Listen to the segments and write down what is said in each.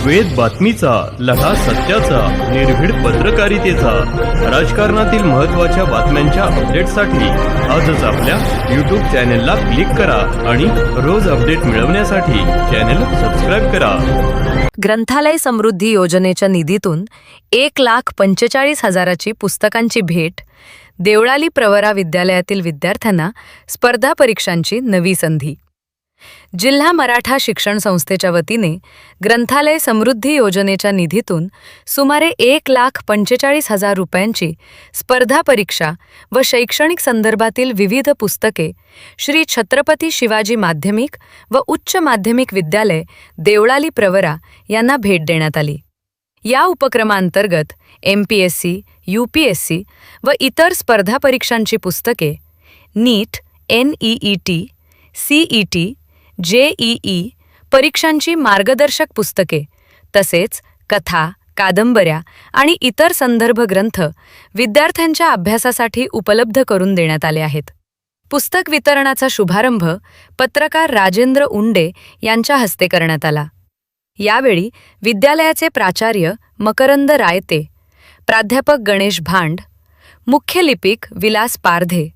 वेद बातमीचा, लढा सत्याचा, निर्भीड पत्रकारितेचा, राजकारणातील महत्त्वाच्या बातम्यांच्या अपडेटसाठी आजच आपल्या YouTube चॅनेलला क्लिक करा आणि रोज अपडेट मिळवण्यासाठी चॅनेल सबस्क्राइब करा. ग्रंथालय समृद्धी योजनेच्या निधीतून 1,45,000ची पुस्तकांची भेट. देवळाली प्रवरा विद्यालयातील विद्यार्थ्यांना स्पर्धा परीक्षांची नवी संधी. जिल्हा मराठा शिक्षण संस्थेच्या वतीने ग्रंथालय समृद्धी योजनेच्या निधीतून सुमारे 1,45,000 रुपयांची स्पर्धा परीक्षा व शैक्षणिक संदर्भातील विविध पुस्तके श्री छत्रपती शिवाजी माध्यमिक व उच्च माध्यमिक विद्यालय देवळाली प्रवरा यांना भेट देण्यात आली. या उपक्रमांतर्गत MPSC, UPSC व इतर स्पर्धा परीक्षांची पुस्तके, नीट, NEET, CET, JEE परीक्षांची मार्गदर्शक पुस्तके तसेच कथा, कादंबऱ्या आणि इतर संदर्भ ग्रंथ विद्यार्थ्यांच्या अभ्यासासाठी उपलब्ध करून देण्यात आले आहेत. पुस्तक वितरणाचा शुभारंभ पत्रकार राजेंद्र उंडे यांच्या हस्ते करण्यात आला. यावेळी विद्यालयाचे प्राचार्य मकरंद रायते, प्राध्यापक गणेश भांड, मुख्य लिपिक विलास पारधे,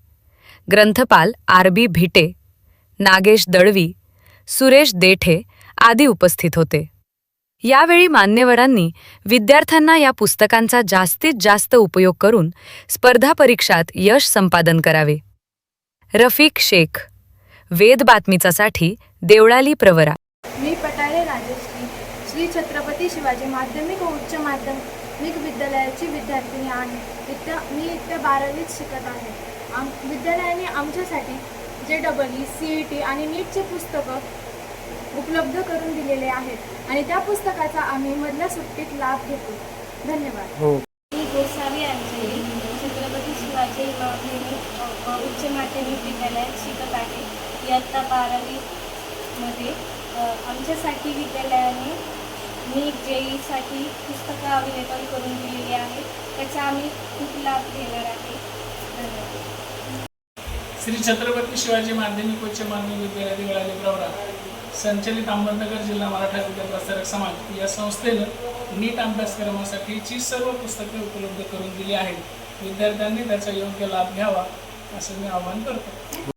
ग्रंथपाल RB भिटे, नागेश दळवी, सुरेश देठे आदी उपस्थित होते. यावेळी मान्यवरांनी विद्यार्थ्यांना या पुस्तकांचा जास्तीत जास्त उपयोग करून स्पर्धा परीक्षात यश संपादन करावे. रफिक शेख, वेद बातमीचासाठी देवळाली प्रवरा. मी पटाळे राजश्री, श्री छत्रपती शिवाजी माध्यमिक व उच्च माध्यमिक विद्यालयाची विद्यार्थिनी आहे. मी इयत्ता 12वीत शिकत आहे. विद्यालयाने आमच्यासाठी JEE, CET आणि नीटचे पुस्तकं उपलब्ध करून दिलेले आहेत आणि त्या पुस्तकाचा आम्ही मधल्या सुट्टीत लाभ घेतो. धन्यवाद. मी गोसावी अंजली, छत्रपती शिवाजी माध्यमिक व उच्च माध्यमिक विद्यालयात शिकत आहे. इयत्ता 12वीमध्ये आमच्यासाठी विद्यालयाने नीट JEEसाठी पुस्तकं अवेलेबल करून दिलेली आहेत. त्याचा आम्ही खूप लाभ घेणार आहे. धन्यवाद. श्री छत्रपती शिवाजी माध्यमिक उच्च माध्यमिक विद्यालय देवळाली प्रवरा संचलित अहमदनगर जिल्हा मराठा विद्याप्रसारक समाज या संस्थेनं नीट अभ्यासक्रमासाठीची सर्व पुस्तके उपलब्ध करून दिली आहेत. विद्यार्थ्यांनी त्याचा योग्य लाभ घ्यावा असं मी आवाहन करतो.